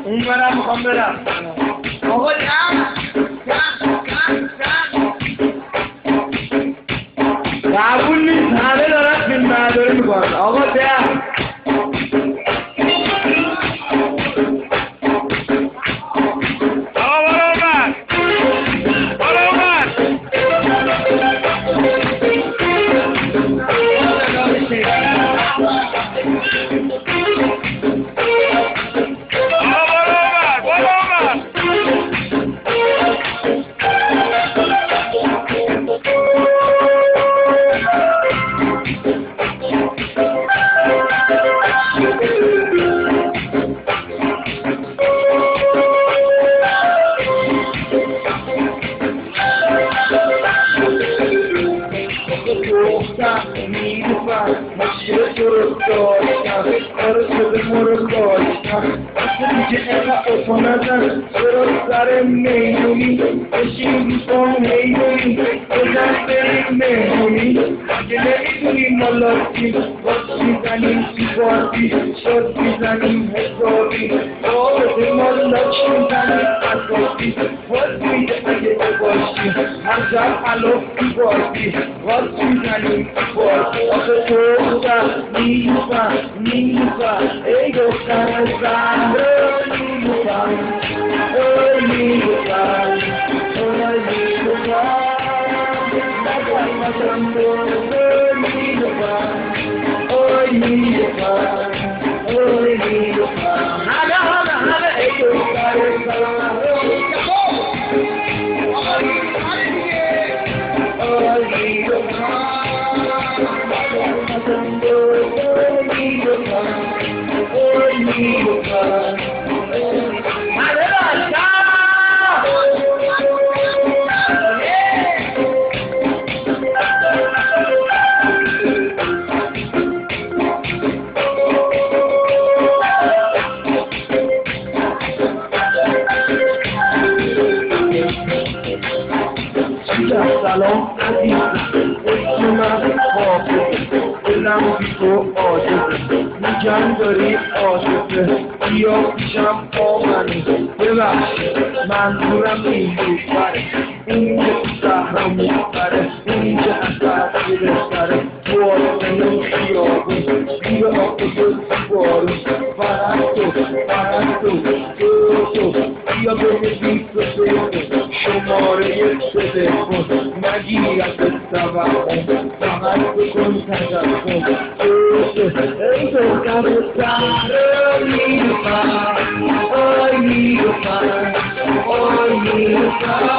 اون برم میخوام برم. آقا قبول نیست، همه دارن فیلم برداری میکنن. آقا مسیر تو رو داشتم، شده مرو داشتم اصلا دیگه اینقدر اتو نزن، چرا سر میدونی بشین با میدونی بزن بریم مهمونی. اگه نمیدونی ما لاتیم باز میزنیم تو بازی، شد میزنیم حسابی بابه ما لاچ میزنیم اساسی، باز میده اگه باشی هر جب حلاف تو بازی باز میزنیم تو بازی. آخه تو نیلوفر ای دختر زهرا نیلوفر، ای نیلوفر ای نیلوفر نگر مزم دور نیلوفر، ای نیلوفر ای نیلوفر همه ای دختر زهرا سلام عزیزم، اسم من حافظه، دلم بی تو عاجزه، میگم داری عاطفه، بیا پیشم آمنی ببخشید منظورم نیلوفره، اون که تو صحرا میبره، اون که از تحصیل سره تو آسمون خیابون بیا آقا تو بارون فرستو بیا ببین تو شماره تلفن نگیر از توهم، فقط بکن تجربه ای دختر زهرا نیلوفر، آی نیلوفر آی نیلوفر